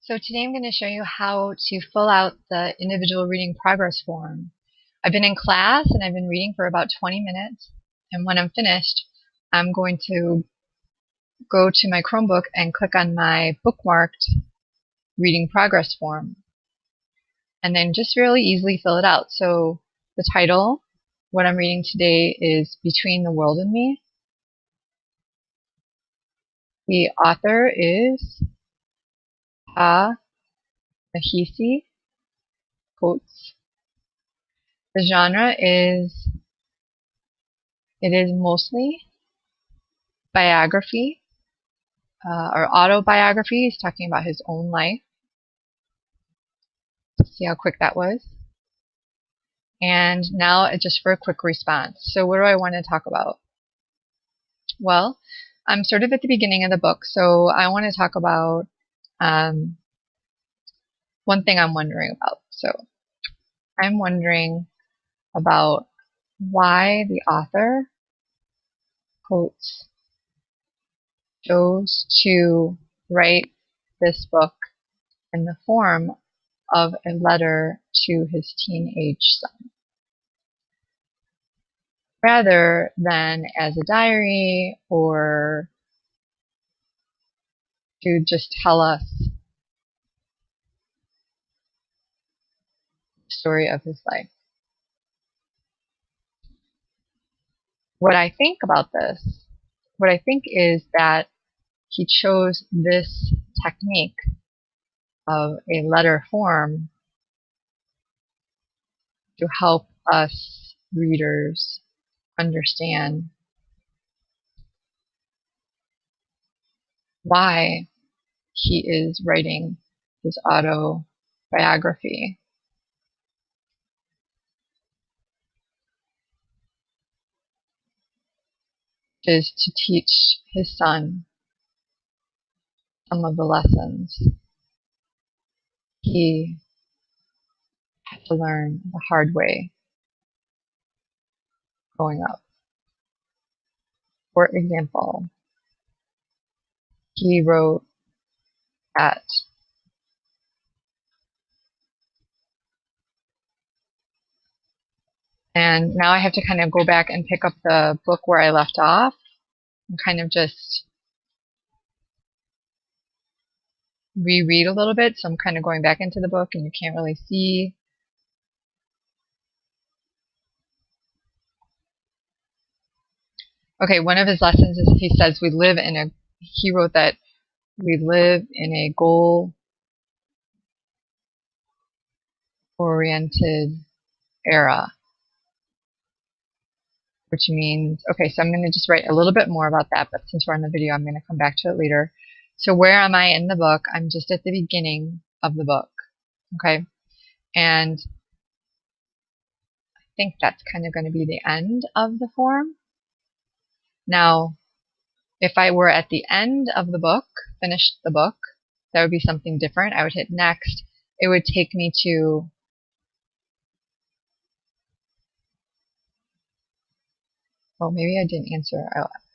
So today I'm going to show you how to fill out the individual reading progress form. I've been in class and I've been reading for about 20 minutes, and when I'm finished, I'm going to go to my Chromebook and click on my bookmarked reading progress form, and then just really easily fill it out. So the title, what I'm reading today, is Between the World and Me. The author is Ta-Nehisi Coates. The genre is mostly biography or autobiography. He's talking about his own life. See how quick that was. And now just for a quick response. So what do I want to talk about? Well, I'm sort of at the beginning of the book, so I want to talk about one thing I'm wondering about. So I'm wondering about why the author Coates chose to write this book in the form of a letter to his teenage son, rather than as a diary or to just tell us the story of his life. What I think about this, what I think is that he chose this technique of a letter form to help us readers understand why he is writing his autobiography. Is to teach his son some of the lessons he had to learn the hard way growing up. For example, he wrote that and now I have to kind of go back and pick up the book where I left off and kind of just reread a little bit. So I'm kind of going back into the book and you can't really see. Okay, one of his lessons is he says he wrote that we live in a goal-oriented era, which means, okay, so I'm going to just write a little bit more about that, but since we're on the video, I'm going to come back to it later. So where am I in the book? I'm just at the beginning of the book, okay? And I think that's kind of going to be the end of the form. Now, if I were at the end of the book, finished the book, that would be something different. I would hit next. It would take me to well, maybe I didn't answer.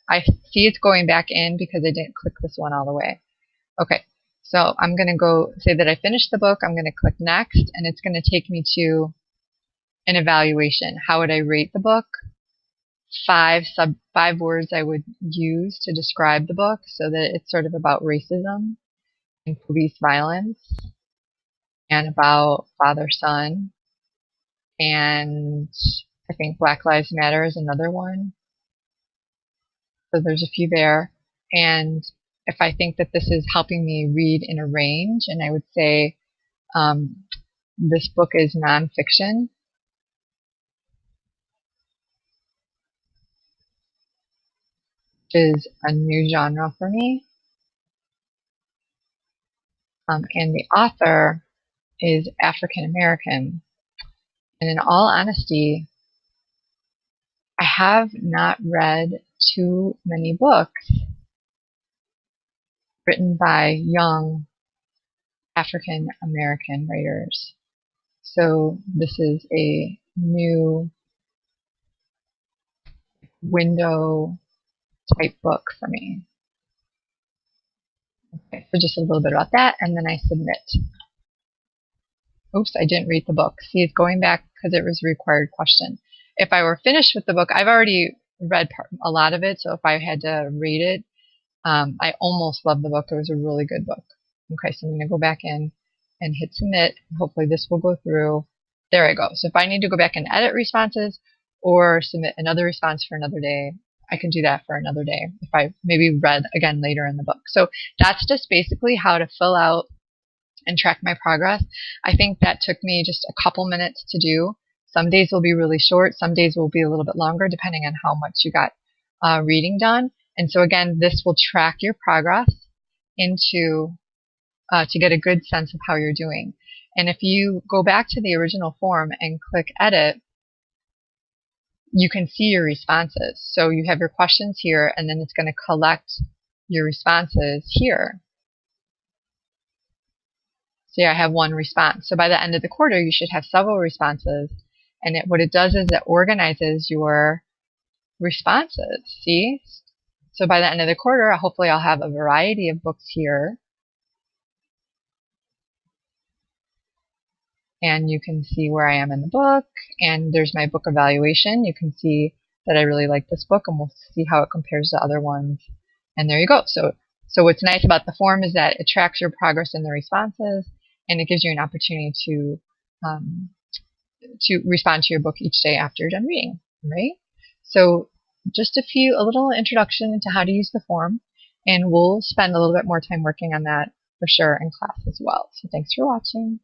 I see it's going back in because I didn't click this one all the way. Okay, so I'm going to go say that I finished the book. I'm going to click next, and it's going to take me to an evaluation. How would I rate the book? Five words I would use to describe the book, so that it's sort of about racism and police violence and about father-son, and I think Black Lives Matter is another one. So there's a few there. And if I think that this is helping me read in a range, and I would say this book is nonfiction, which is a new genre for me. And the author is African American. And in all honesty, I have not read too many books written by young African American writers. So this is a new window type book for me. Okay, so just a little bit about that, and then I submit. Oops, I didn't read the book. See, it's going back because it was a required question. If I were finished with the book, I've already read a lot of it, so if I had to rate it, I almost loved the book. It was a really good book. Okay, so I'm going to go back in and hit submit. Hopefully this will go through. There I go. So if I need to go back and edit responses or submit another response for another day, I can do that for another day if I maybe read again later in the book. So that's just basically how to fill out and track my progress. I think that took me just a couple minutes to do. Some days will be really short. Some days will be a little bit longer depending on how much you got reading done. And so again, this will track your progress into to get a good sense of how you're doing. And if you go back to the original form and click edit, you can see your responses. So you have your questions here, and then it's going to collect your responses here. So I have one response. So by the end of the quarter, you should have several responses. And what it does is it organizes your responses. See? So by the end of the quarter, hopefully I'll have a variety of books here. And you can see where I am in the book. And there's my book evaluation. You can see that I really like this book, and we'll see how it compares to other ones. And there you go. So what's nice about the form is that it tracks your progress in the responses, and it gives you an opportunity to respond to your book each day after you're done reading, right? So just a little introduction into how to use the form, and we'll spend a little bit more time working on that for sure in class as well. So thanks for watching.